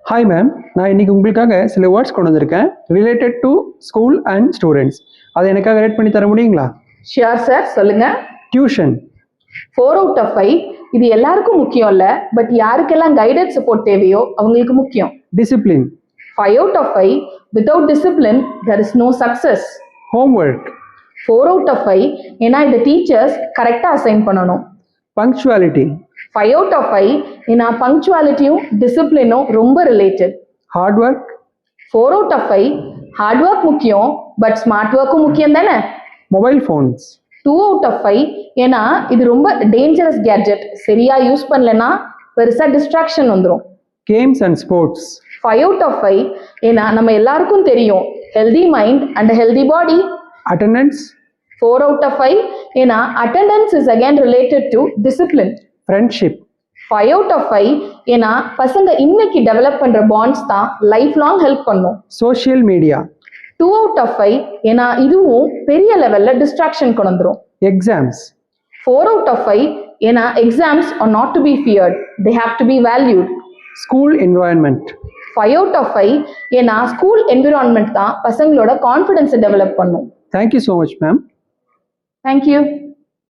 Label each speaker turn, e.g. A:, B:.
A: Hi ma'am, நான் இன்னைக்கு உங்களுக்காக சில வேர்ட்ஸ் கொண்டு வந்திருக்கேன் related to school and students. அதை எனக்காக ரேட் பண்ணி தர முடியுங்களா?
B: ஷியோர் சார், சொல்லுங்க.
A: Tuition
B: 4 out of 5. இது எல்லாருக்கும் முக்கியம் இல்ல, பட் யாருக்கெல்லாம் கைடட் சப்போர்ட் தேவையோ அவங்களுக்கு முக்கியம்.
A: Discipline
B: 5 out of 5. Without discipline there is no success.
A: Homework
B: 4 out of 5. ஏன்னா இந்த டீச்சர்ஸ் கரெக்டா அசைன் பண்ணணும்.
A: Punctuality
B: 5 out of 5. ஏன்னா பங்க்சுவாலிட்டியும் டிசிப்ளினும் ரொம்ப related.
A: Hard work
B: 4 out of 5. Hard work முக்கியம், பட் ஸ்மார்ட் ஒர்க்கும் முக்கியம் தானே.
A: Mobile phones
B: 2 out of 5. ஏன்னா இது ரொம்ப டேஞ்சரஸ் கேட்ஜெட், சரியா யூஸ் பண்ணலன்னா பெருசா டிஸ்ட்ராக்ஷன் வந்துடும்.
A: Games and sports
B: 5 out of 5. ஏன்னா நம்ம எல்லாருக்கும் தெரியும் healthy mind and healthy body.
A: Attendance
B: 4 out of 5. ஏன்னா attendance is again related to discipline.
A: Friendship
B: 5 out of 5. ஏன்னா பசங்க இன்னைக்கு டெவலப் பண்ற பாண்ட்ஸ் தான் லைஃப் லாங் ஹெல்ப் பண்ணும்.
A: Social media
B: 2 out of 5. ஏன்னா இதுவும் பெரிய லெவல்ல டிஸ்ட்ராக்ஷன் கொண்டு வந்துரும்.
A: Exams
B: 4 out of 5. ஏன்னா exams are not to be feared, they have to be valued.
A: School environment
B: 5 out of 5. ஏன்னா ஸ்கூல் என்விரான்மெண்ட் தான் பசங்களோட கான்ஃபிடன்ஸை டெவலப் பண்ணும்.
A: Thank you so much ma'am.
B: Thank you.